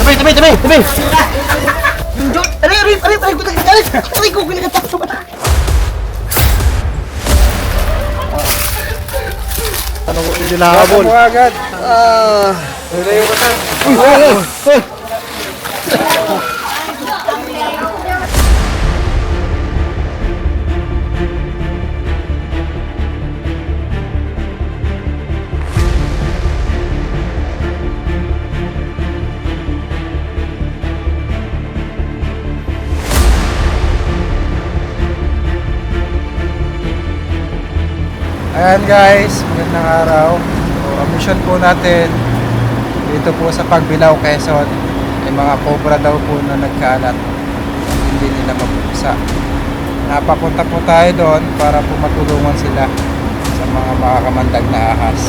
Tabi! Aray, ko kinakatakot ba? Ano ko hindi nakabol? Mo agad. Layo ka na. Uy! Ayan guys, magandang araw. So, ang mission po natin dito po sa Pagbilao, Quezon, may mga cobra daw po na nagkalat, hindi nila mabuksa. Napapunta po tayo doon para po matulungan sila sa mga makakamandag na ahas.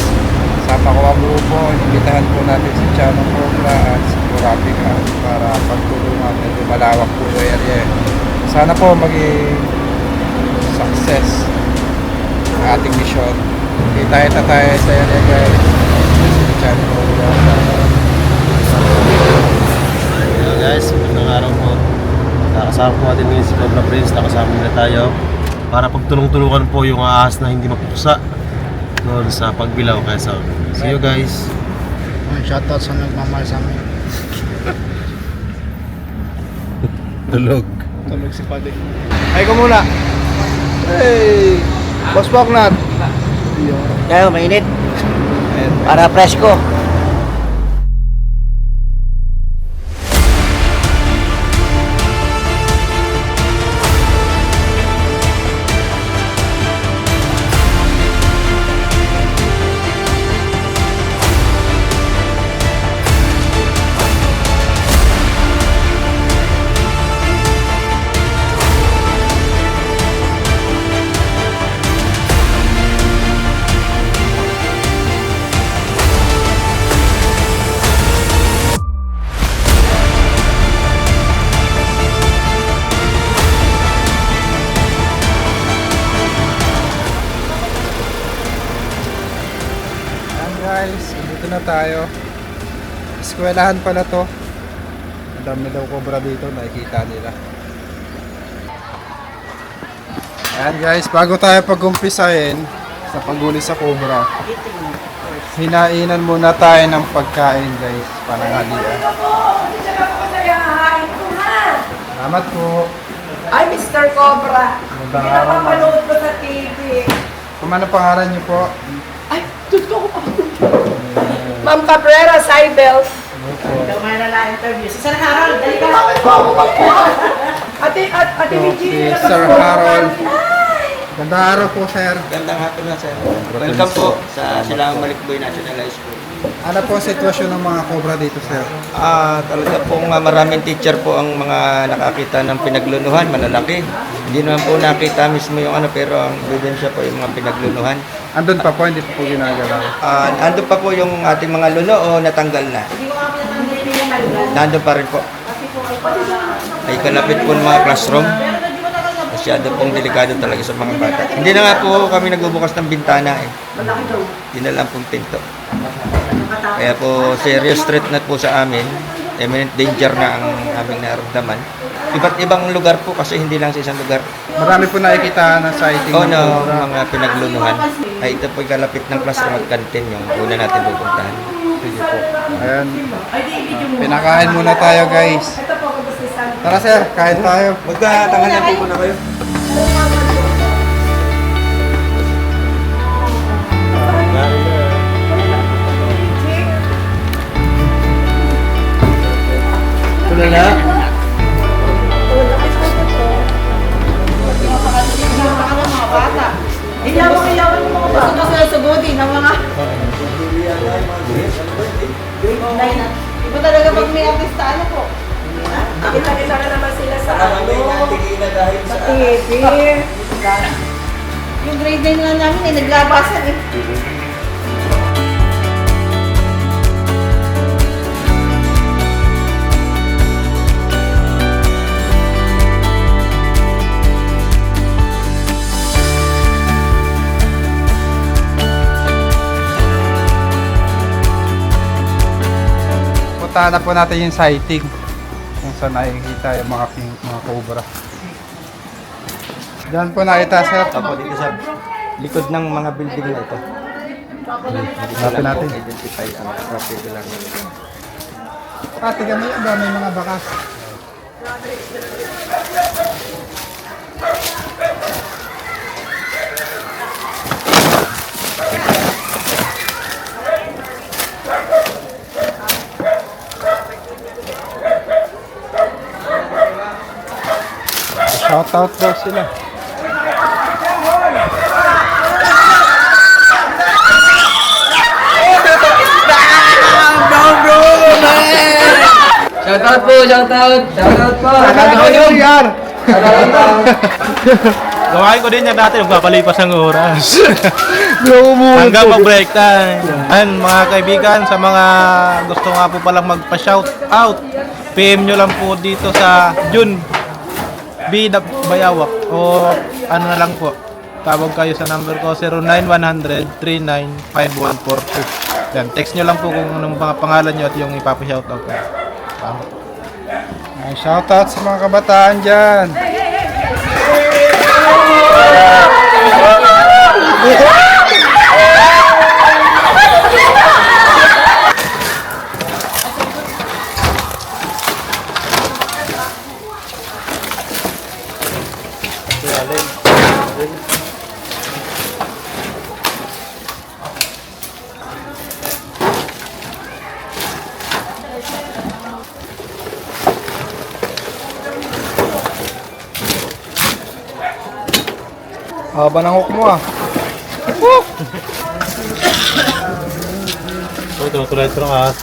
Sama ko ang buo po, inimbitahan po natin si Chano Cobra at si Kurapika para pagtulungan. Medyo malawak po yung area. Sana po maging success ang ating mission. Kita tayo sa area guys. Si Chano Cobra. Hello guys, magandang araw po. Nakasama po natin ngayon si Cobra Prince. Nakasama na tayo para pagtulong-tulungan po yung ahas na hindi mapuksa doon sa Pagbilao, Quezon. See you guys. Shoutout sa nagmamahal sa amin. Tulog. Tulog si Padik. Ay ko muna. Hey! Boss Boknat. Kaya mainit. Para presko. Guys, dito na tayo. Eskwelahan pala to. Madami daw cobra dito, nakikita nila. Ayan guys, bago tayo pag-umpisahin sa paghuli sa cobra, hinainan muna tayo ng pagkain guys, pananghalian. Salamat po. Ay, Mr. Cobra. Magandang araw, ma'am. Pinapapanood ko sa TV. Kung ano pangalan niyo po? Ay, totoo pa. Ma'am Cabrera, Saibel. May nala-interview. Si Sir Harold, dali ka. Ate Virginia. Si Sir Harold. Magandang araw po, sir. Gandang hapon na sir. Welcome po sa Silangang Malikboy National High School. Ano po ang sitwasyon ng mga cobra dito, sir? Talaga pong maraming teacher po ang mga nakakita ng pinaglunuhan, malalaki. Hindi naman po nakita mismo yung pero ang ebidensya po yung mga pinaglunuhan. Andun pa po, hindi po ginagalaw. Ando pa po yung ating mga luno o natanggal na? Nandun pa rin po. Ay kalapit po ng mga classroom. Masyado pong delikado talaga sa mga bata. Hindi na nga po kami nagbubukas ng bintana eh. Hindi na lang pong pinto. Kaya po serious threat na po sa amin. Imminent danger na ang aming naramdaman. Iba't ibang lugar po kasi hindi lang sa isang lugar. Marami po nakikita na sighting ng cobra. Mga pinaglunuhan. Ay ito po kalapit ng classroom at canteen yung una natin pupuntahan. Sige po. Ayan. Pinakain muna tayo, guys. Tara, sir. Kain tayo. Magkatanghalian po muna kayo. Tuloy na. Ilawan yung mga bata. Gusto sila sugodi ng mga... Iba talaga pag may artista, ano po? Kita-kita na naman sila sa Sa TV. Yung grade 9 nga namin ay naglabasan eh. Puntahan na po natin yung sighting. Kung saan nakikita yung mga mga cobra. Diyan po nakita, sir. Apo, dito sa likod ng mga building na ito. Hanapin natin. Identify ang property lang. Tingnan mo yun, may mga bakas. Shoutout daw sila. Shoutout po, shoutout. Shoutout po. Gawain ko din yan dati, magpapalipas ng oras. Hanggang mag-break time. Ayan, mga kaibigan, sa mga gusto nga po palang magpa-shout out, PM nyo lang po dito sa June B. Bayawak o ano na lang po. Tawag kayo sa number ko 0900-395142. Yan, text nyo lang po kung anong mga pangalan nyo at yung ipapa-shoutout ko. Shoutout sa mga kabataan dyan. Haba ng hook mo ah. So, tinutulad ito ng ahas.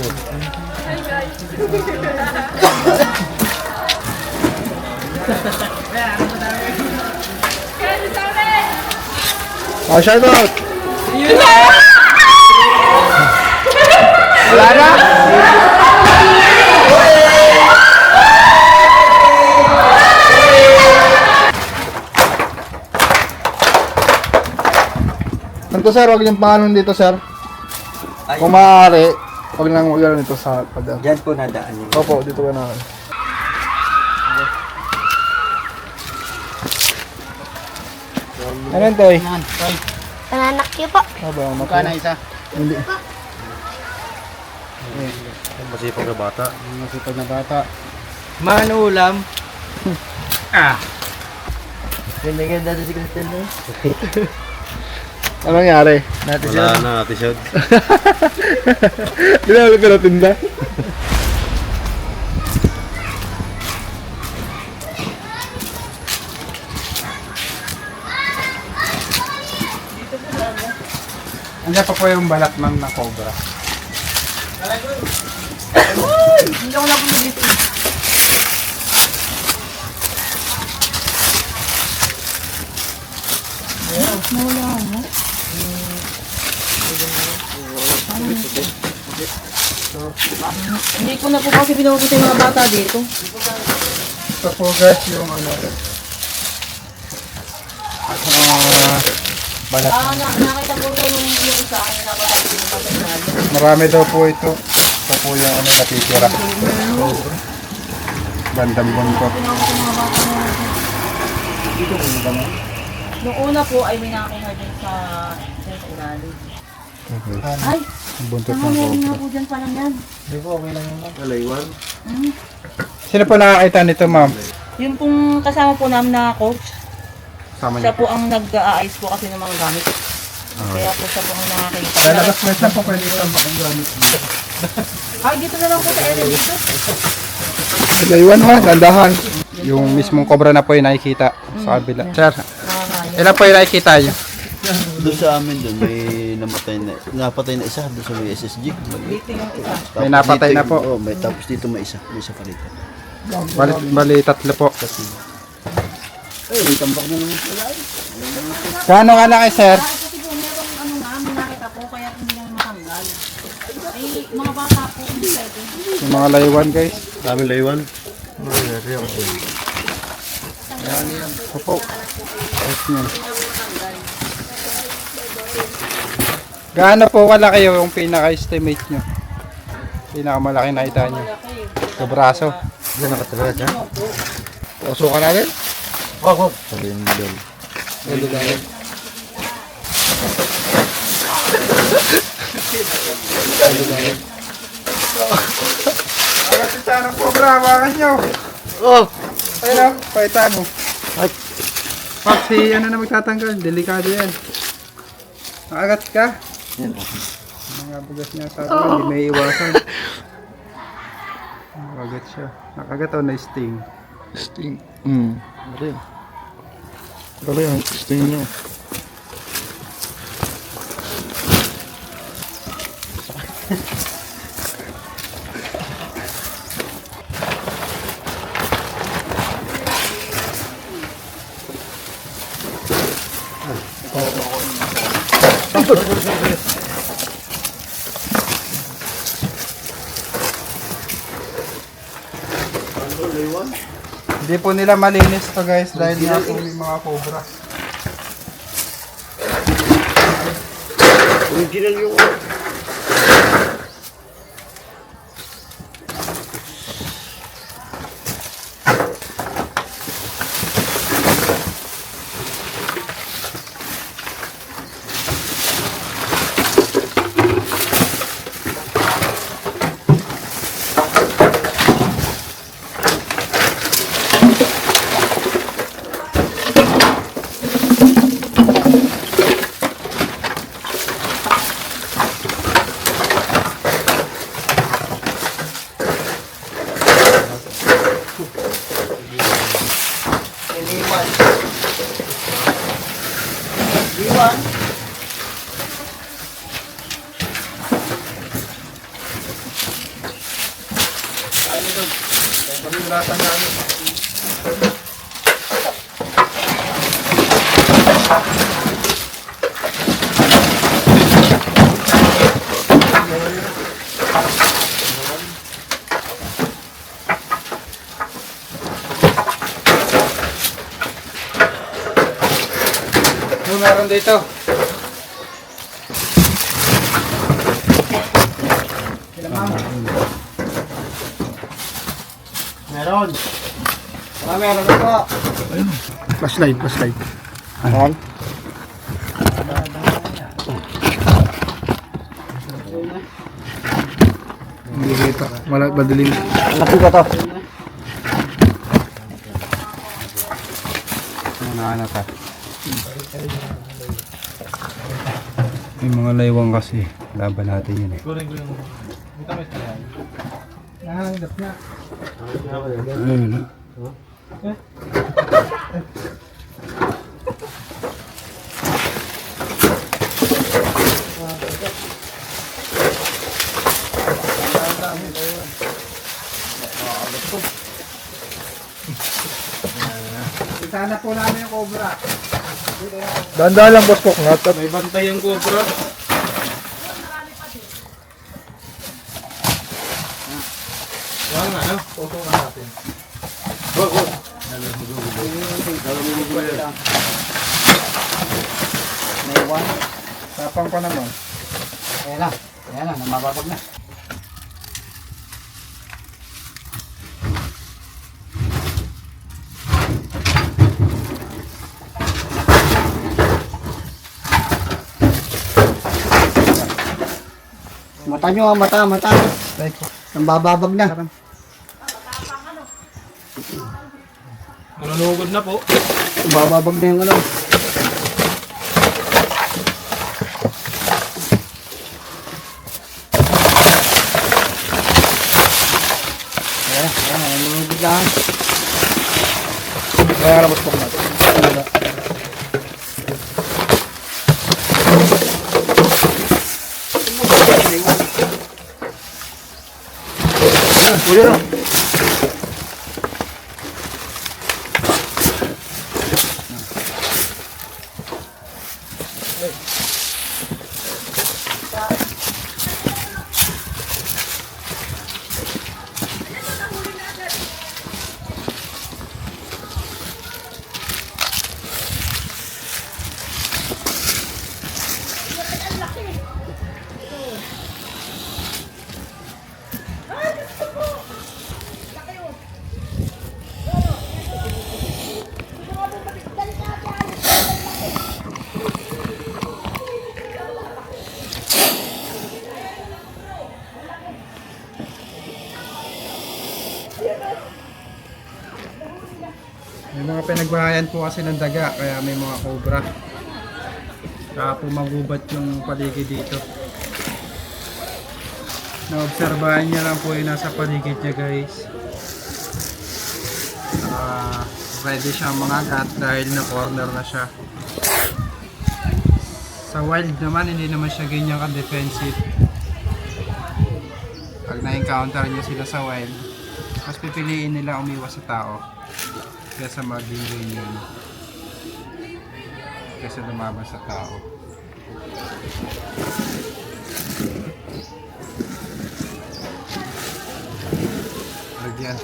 Shoutout! Wala na? Ito sir, wag yung pangalan dito sir. Ay, Kung maaari, wag lang wag nito sa padaan. dyan po nadaan yun. Opo, dito ka na. Ano to eh? Nananakyo po. Aba, Magkano isa? Hindi. Masipag na bata. Masipag na bata. Manulam. Ganda-ganda si Kristel na. Ano nangyari? Natin Wala na, ate Shod. Ginagawa ko na tinda. Andiyan pa po yung balat ng na cobra. Hindi ako napunta dito. Hindi ko na po kasi pinupunta yung mga bata dito. Ito po guys yung ano. Balat. Nakita ko ito yung isa. Marami daw po ito. Ito po yung ano natitira. Bandang buntot. Noong una po ay may nakakuha dyan sa ilalim. Ay, Buntot ng meron cobra. nga po dyan palang yan. Alaywan. Sino po nakakita nito ma'am? Yung pong kasama po namin na coach, Sama siya niyo po ang nag-aayos po kasi ng mga gamit. Kaya po siya po ang nakakita. Lalabas na siya po pwede ito ang gamit. Ay, dito na lang po sa area dito. Laywan ha, dandahan. Yung mismong cobra na po yung nakikita sa kabila. Sir, ilan po yung nakikita nyo? Doon sa amin doon may napatay na isa doon sa may SSG. Dito yung isa. May napatay na po. Oo, may tapos dito may isa pa rito. Bali tatlo po. Eh, may tambak na naman pala. Gaano ka na kay sir? Kasi po merong ano nga, may nakita po kaya hindi lang matanggal. Ay, mga bata po hindi pwede. Yung mga laywan guys. Daming laywan. Opo. Ayos niyan. Gaano po kalaki yung pinaka-estimate nyo? Pinakamalaki na ita niyo. Sa braso. Diyan nakatira siya. Pusukan natin. Wag. Sabi yung bell. Pwede natin. Agad kita ng cobra, hawakan nyo. Oh! Ayun o, paitan mo. Pak, si ano na magtatanggal, delikado yan. Nakagat ka. Mga bugas niya sa atin, hindi may iwasan. Nakagat siya. Nakagat o na-sting. Sting. Ano yun? Ano yun? Sting nyo. Hindi po nila malinis to guys dahil nga po may mga cobra. Original yung... Ano meron dito? Meron. Meron dito. Flashlight, flashlight. Ayan. Hindi kita. Madilim. Laki ko to. Ano ka? May mga laywang kasi. Laban natin yun eh. Nahanggap na. Ayun. Sana po namin yung cobra. Dahan-dahan lang boss ko. May bantay yung cobra. Wala nga, no? Tutungan natin. Tapang pa naman. Ayan na, namababag na. Mata nyo ang mata. Nambababag na. Manunugod na po. Nambababag na yung ano. Ayan, nangungubig lang. Kaya na boss ko natin. May mga pinagbahayan po kasi ng daga, kaya may mga cobra. Kaya po magubat yung paligid dito. Naobserbahan niya lang po yung nasa paligid niya, guys. Ready siyang mangagat dahil na corner na siya. Sa wild naman, hindi naman siya ganyan ka-defensive. Pag na-encounter niya sila sa wild, mas pipiliin nila umiwas sa tao kaysa maging ganyan, kaysa lumabas sa tao. Lagyan.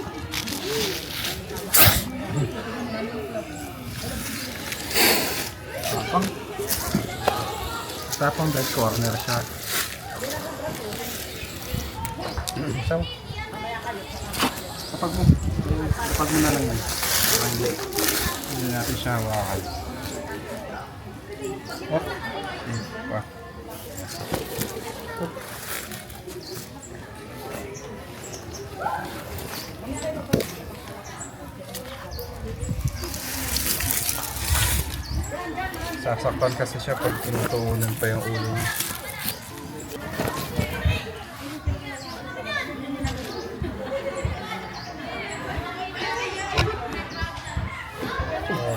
Tapang dead corner siya. So, kapag mo na lang yan. Hindi natin siya hawakan. Hop. Pa. Hop. Sasaktan kasi siya pag tinutuunan pa yung ulo niya.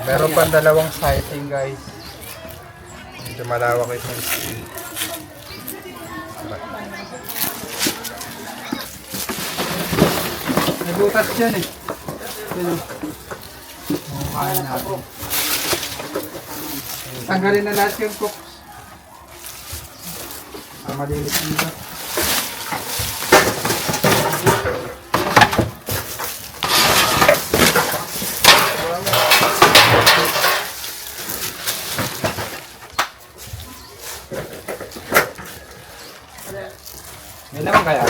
Meron pang dalawang sighting, guys. Medyo malawak itong screen. May butas dyan eh. Yun o. Mukhaan natin. Tanggalin na lahat yung cooks. Malilit dito. May naman kaya?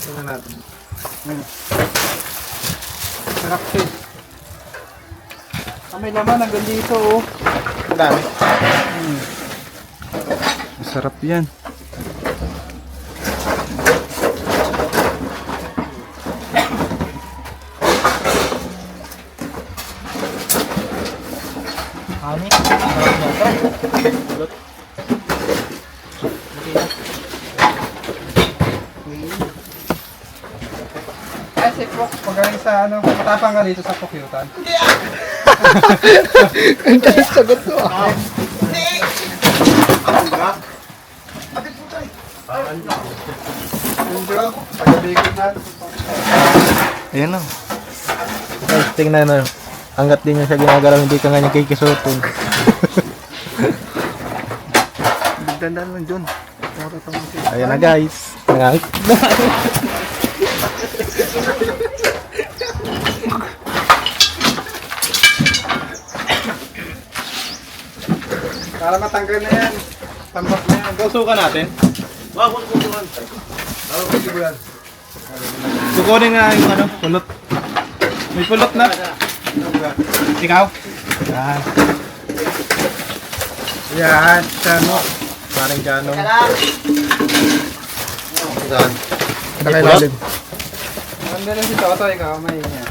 Tingnan natin. Sarap siya. May laman hanggang dito oh. Madami. Masarap yan. Ani? Kasi po, pagaling sa ano, matapang ka dito sa pukyutan. Ang talas sagot ko ah. Ayan na. Guys, tingnan na. Hanggat din niya siya ginagalaw, hindi ka nga niya kikisutin. Dandan lang dyan. Ayan na guys. Nangangit. Para matanggal na yan. Tambak na yan. Susukan natin. Wag, susukan. Kukunin nga yung ano, pulot. May pulot na. Ikaw? Yan. Yan. Chano. Parang gano'n. Saan? Nakailalim. Nandun na si Toto. Ikaw may yan.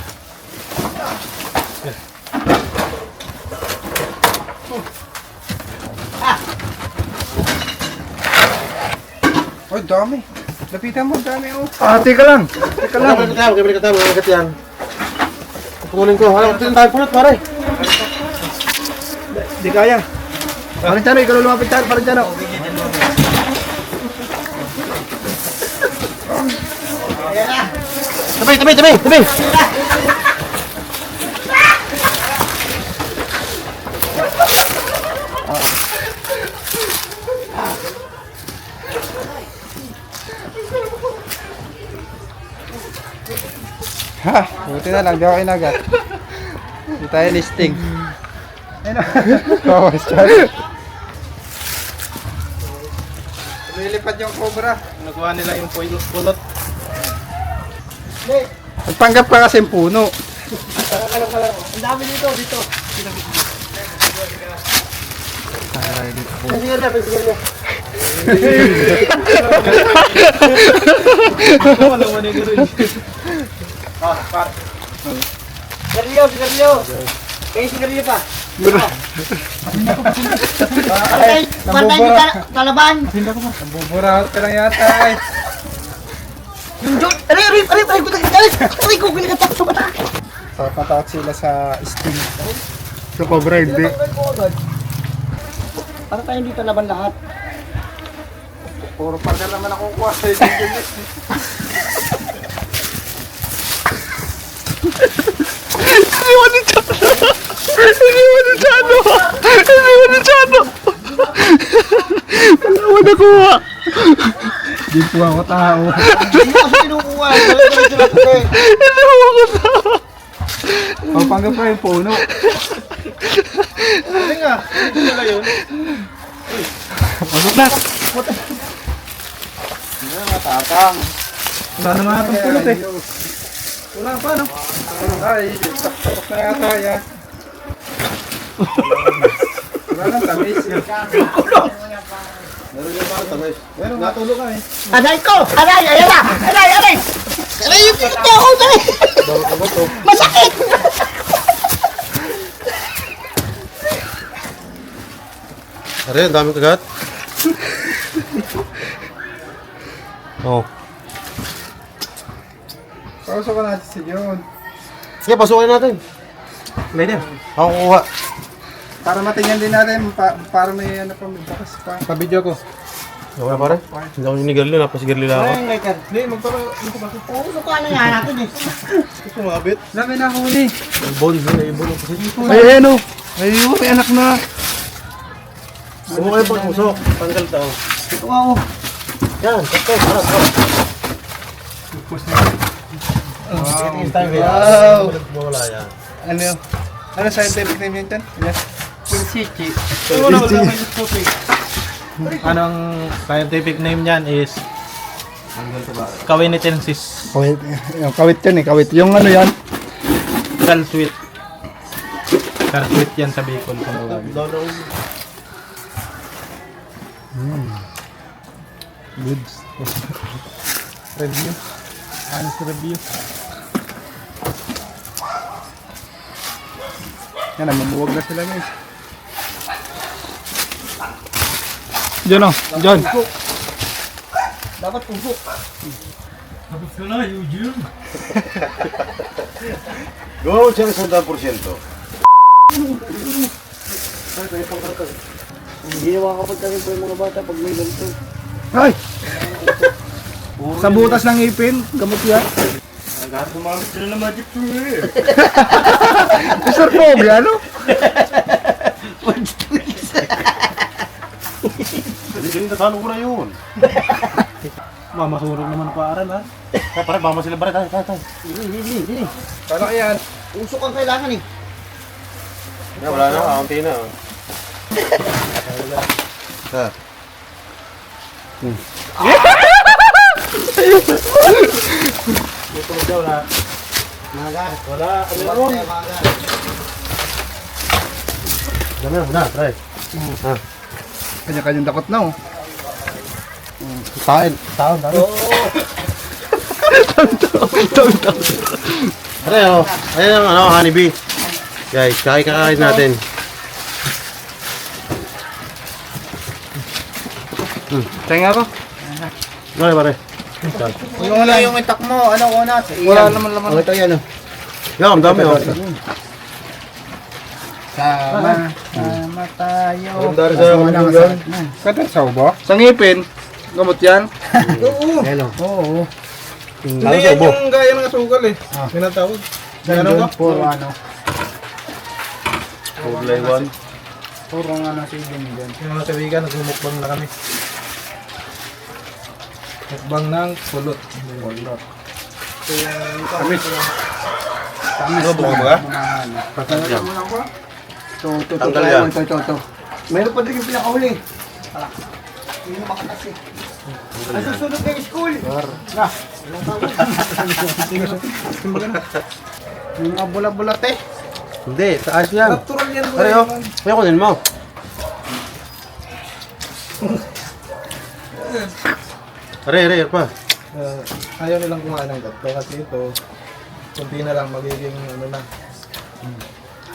Oh, dami. Lapitan mo, dami oh. Teka lang. Teka lang. Kaya ka tayo, magagad yan. Kukunin ko. Alam ko tayo pulot, pare. Di kaya. Parang Chano, ikaw lumapit tayo. Parang Chano. Tabi! Ha, buti na lang, di ako kinagat. Hindi tayo listing. Ayun o. Bawas dyan. Lumilipad yung cobra. Nagawa nila yung pulot. Nagpanggap ka kasi yung puno. Ang dami dito. Wala mo na yung Sigarilyo. Kayo sigarilyo pa. Pantay yung kalaban. Nabubura ka lang yata ay. Yung John. Aray, ko kinakatak sa mata. Papatakot sila sa steam. Sa cobra hindi. Para tayo dito laban lahat. Puro partner naman ako kuha sa inyo. Di po ako tao. Hindi ako kinukuha. Dala-dala ko eh. Papanggap pa yung puno. Ano nga? Ito pala yun. Pasok na. Tatang. Wala na nga itong pulot eh. Wala pa no? Ay, tapos na yata yan. Wala na, tamis. Meron, natulog ka eh. Aray ko! Aray! Ayan na! Aray! Aray! Aray yung dito ako! Aray! Masakit! Are, ang daming kagat. Oh. Pasok ka natin si John. Sige, pasukin natin. Later. Ako kukuha. Para matingnan din natin, para may ano pa, may bakas pa. Pa-video ko. Okay, pare. Hindi ako sinigarli, napasigarli lang ako. Hindi, Puso ko ano nga natin eh. Gusto mo abit? Dami na huli. Ibon, ibon ang kasi. Ay, ano? Ayun, may anak na. Gusto mo kayo pag-usok. Tanggal tao. Ito ako. Yan, kapay. Harap, harap. Wow. Wala yan. Ano yun? Ano scientific name yun dyan? Yes. Kinsichi. Anong scientific name niyan is Kawinitensis. Kawit, yung kawit yun eh, kawit. Yung ano yan? Calsweet. Calsweet yan sa Bicol. Kung tawagin. Goods. Review. Honest review. Yan, namumuwag na sila guys. John o, John. Dapat puso. Go, siya 100%. Ginawa kapag kami po yung mga bata pag may ganito. Ay! Sa butas ng ipin, gamot yan. Sumamit sila na magic tool eh. Sir Pogi, ano? Hindi nasalo ko na yun. Mamasurog naman pa aral ha. Pare, baka sila bare. Tayo. Hindi. Paano yan? Usok ang kailangan eh. Wala na, kaunti na. Ha. Dito mo daw na. Wala. Ano yun? Wala, try. Kanya-kanyang dakot na oh. Taon. Pare, oh. Ayan ang honeybee. Guys, kakain natin. Tengah ako. Pare. Yung itak mo, ano una? Wala naman laman. Ito yan oh. Yan, ang dami oh. Sama tayo. Ang dami sa mga yan. Kata sa ubo? Sa ngipin, gamot yan? Ano Oo. sa ubo? Yung gaya ng asukal eh. Pinatawag. Ano ba? Puro ano. Kulay 1. Puro nga na sigin dyan. Yung mga kaibigan, nagmumukbang na kami. Mukbang ng pulot. Tamis. Tamis. Ano, buka ba? Patanggal mo lang ba? Tanggal yan. Ito. Meron pa din yung pinakahuli. Hindi na makatas eh. Ang susunod ng school. Yung mga bulat-bulat eh. Hindi, taas yan. Natural yan mo. Pare, oh. Kaya kunin mo. Are pa. Ayaw nilang kumain ng gatto kasi ito kunti na lang magiging ano na.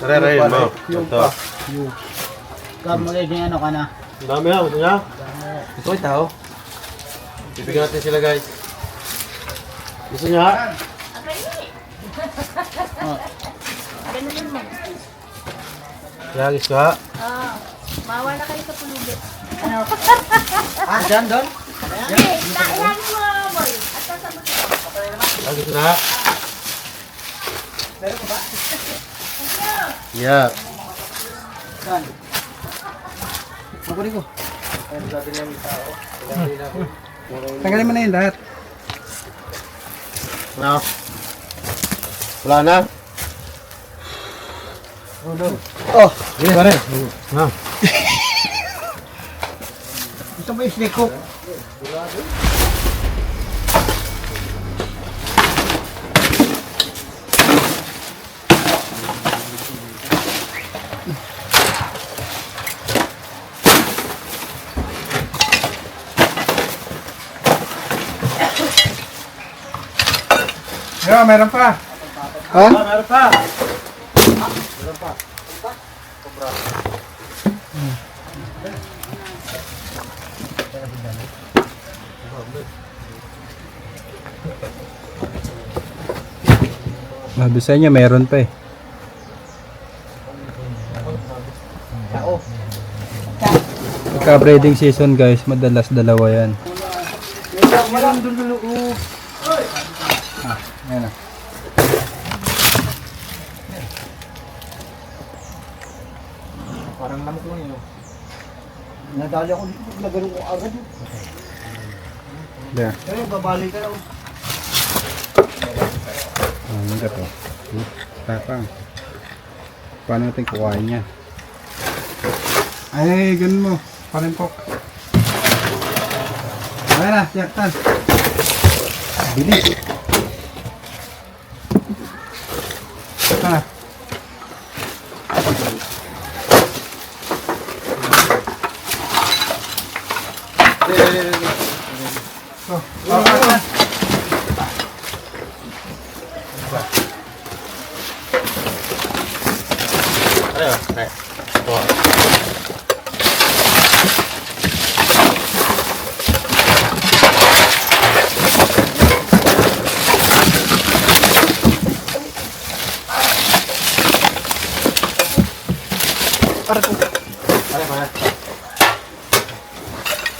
Sarerayin mo. Yung Ito. pa. Magiging ano ka na? Ang dami ha, gusto niya? Ito ay tao. Bibigyan natin sila guys. Gusto niya? Ganun mo. Yagis ka. Mawala kayo sa pulubi. Ah, dyan doon? Kailangan mo, boy. At sasama. Yagis na. Yeah. Makunin ko. Tanggalin mo na yung lahat. Ano? Wala na? Oh, Sige, pare. Ha? gusto mo yung snake hook? Yo, meron pa. Ha? Meron pa. Sabi sa inyo, meron pa eh. Pagka breeding season guys, madalas dalawa yan. Walang doon sa loob. Ayan na. Parang lamok lang yun. Nadali ako dito. Nagano ko agad. There. Pero babalik ka lang. Ano ka to? Tapang. Paano natin kukuhain niya? Ay, ganun mo. Parimpok. Ayan na, yaktan. Bilis. Ito na. Oh, oh, Ayo, naik. Tuh. Mana?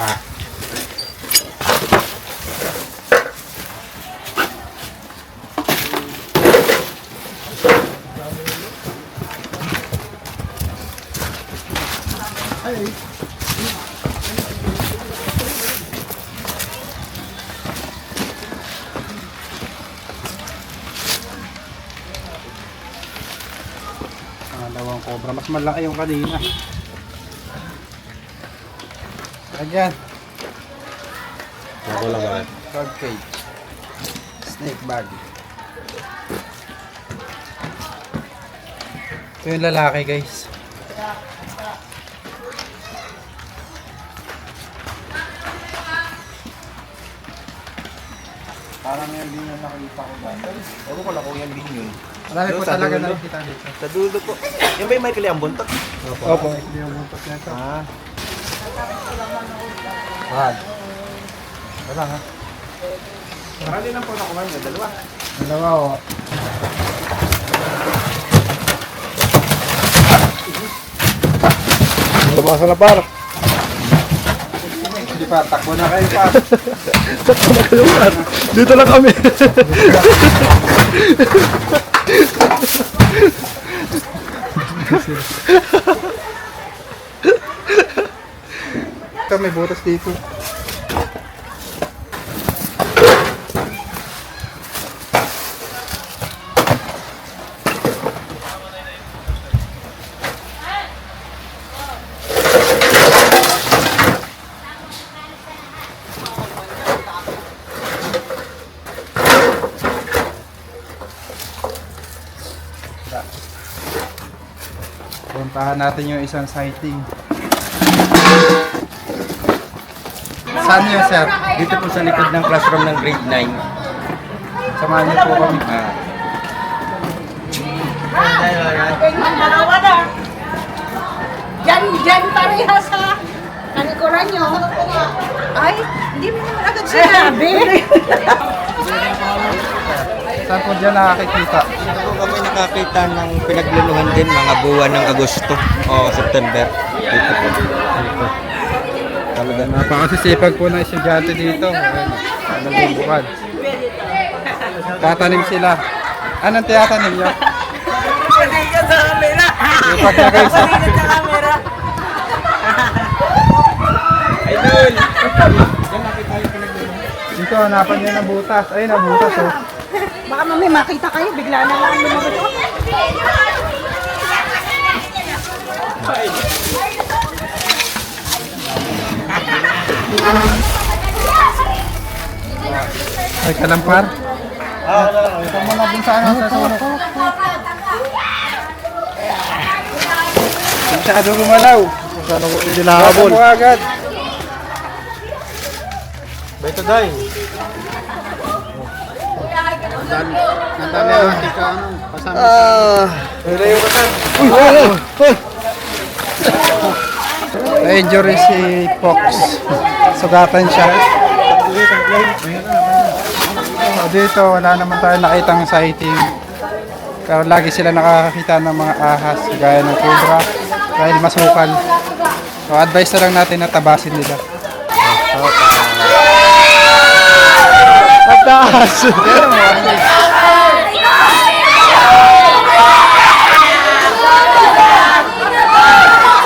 Ah. Dalawang cobra. Mas malaki yung kanina. Lagyan. Aku lang kaya. Frog cage. Snake bag. Ito yung lalaki guys. Parang yan din yung nakikita ko dati. Ewan ko lang kung yan din yun. Marami po talaga nakikita dito. Sa dulo po. Yan ba yung may kiliang buntot? Opo. Hindi yung buntot na ito. Ah. Wag. Wala ha. Marami lang po nakuha niya. Dalawa. Dalawa o. Tumasa na par. Hindi pa, takbo na kayo pa. Dito lang kami. Ito may butas dito. Puntahan natin yung isang sighting. Saan yun, sir? Dito po sa likod ng classroom ng grade 9. Samahan niyo po kami. Dalawa na. Diyan parehas sa kanikuran nyo. Ay, hindi mo naman agad sinabi. Saan po dyan nakakikita? Dito po kami nakakita ng pinagluluhan din mga buwan ng Agosto o September. Dito po. Dito. Talaga na. Napakasisipag po na estudyante dito. Ayun, nagbubukad. Tatanim sila. Anong tiyatanim niyo? Sipag na guys. Dito, hanapan niya ng butas. Ayun, ang butas oh. Baka mamay makita kayo, bigla na lang lumabas. Ay, kalampar. Ito mo na dun sa ano, sa suno. Masyado gumalaw. Masyado ko Habol. dinahabol. Mo agad. Beto day. Nandami ang tika, ano, kasama. Na-injury si Fox. Sugatan siya. Dito, wala naman tayo nakitang sighting. Pero lagi sila nakakakita ng mga ahas, gaya ng cobra, dahil masukal. So, advice na lang natin na tabasin nila. Mataas!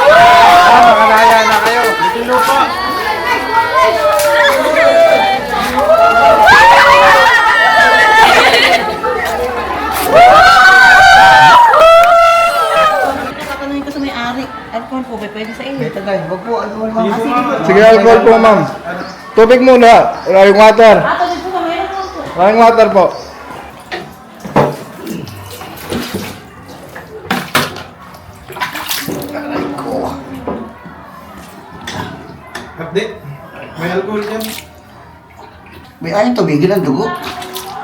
Makalaya na kayo. Tatanungin ko sa may-ari. Alcohol po ba pwede sa inyo? Wag po, ano naman. Sige, alcohol po, ma'am. Tubig muna. Wala yung water. Tawid po ba? Meron lang po. Wala yung water po. Update. May alcohol dyan. May ayaw tumigil ang dugo.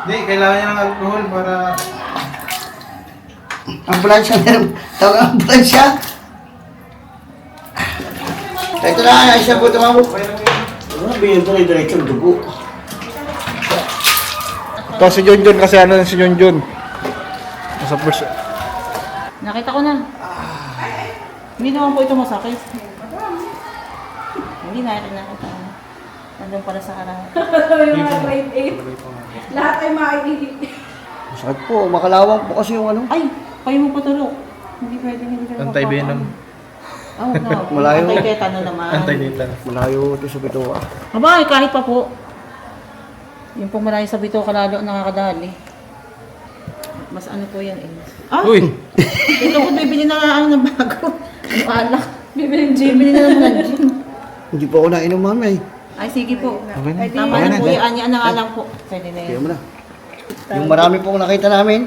Hindi, kailangan niya ng alcohol para... Ambulansya meron. Tawag ang ambulansya. Ito na, ayos na po tumawag. Ano na bigyan ito na yung diretso ng dugo? Ito si Junjun kasi ano na si Junjun. Nasa first. Nakita ko na. Hindi naman po ito masakit. Hindi nakita. Nandun para sa araw. Lahat ay makikita. Masakit po, makalawang po kasi yung ano. Ay, kayo mo patulog. Hindi pwede hindi kayo Anti-venom. Oh, no. Malayo. Anti-tetano naman. Anti-data. Malayo ito sa bituka. Aba, kahit pa po. Yung pong malayo sa bito, kalalo ang nakakadali. Mas ano po yan eh. Ah, Uy! ito ko bibili na ano ng bago. Ano alak? Bibili na naman ng gin. Hindi po ako nainom mamay. Ay, sige po. Okay na. Tama na po yan. Yan na nga lang po. Pwede na Kaya yan. mo na. Yung marami pong nakita namin,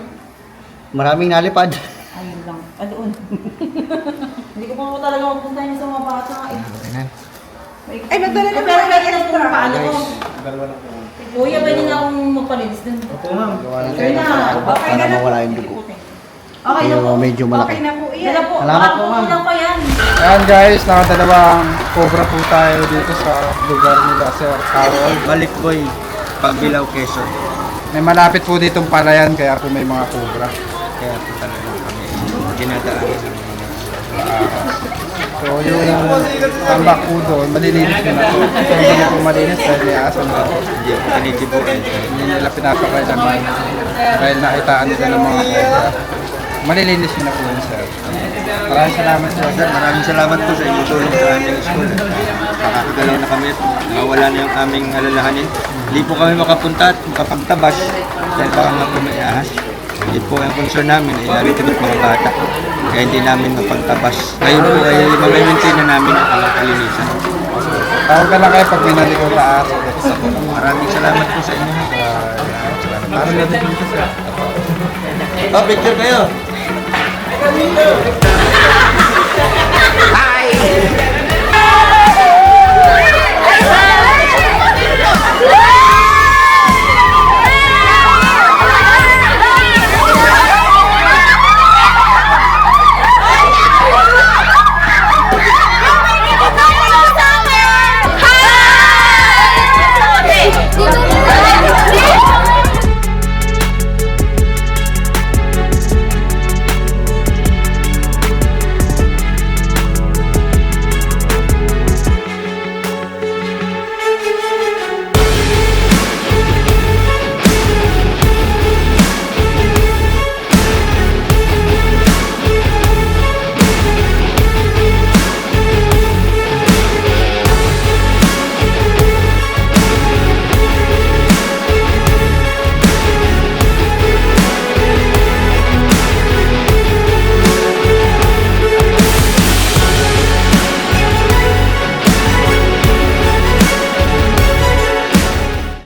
maraming nalipad. Ayun lang. Doon. Hindi ko pa po talaga mapunta sa mga bata eh. Ay, magdala na Pero mga pwede na po extra. paano ko. Kuya, pwede na akong magpalinis dun. Opo, ma'am. Ayun na. Para mawala yung dugo. Okay na po. Pero medyo Okay malaki. na po Dala yan. po. Salamat po, ma'am. Kulang pa yan. Ayan guys, nakadalawang cobra po tayo dito sa lugar nila, Sir Carol. Balikboy, Pagbilaw, Quezon. May malapit po ditong palayan kaya po may mga cobra. Kaya po talaga kami dinadaanan ng So yung tambak po doon, malilinis nyo na po. So hindi na po malinis dahil may aso na po. hindi po tinitibuan. Hindi nila pinapakailaman dahil nakitaan nila ng mga cobra. Malilinis nyo na po yun, sir. Maraming salamat sir. Sir, maraming salamat po sa inyong tulong sa aming school. Nakakagalaw na kami at mawala na yung aming alalahanin. Hindi po kami makapunta at makapagtabas dahil baka nga po may ahas. Hindi po ang concern namin, lalo tigit mga bata. Kaya hindi namin mapagtabas. Ngayon po ay mamaintain na namin ang kalinisan. Tawag ka lang kayo pag may naligaw na aso. Maraming salamat po sa inyo. Paano na din dito sir? Oh, picture kayo! Hi!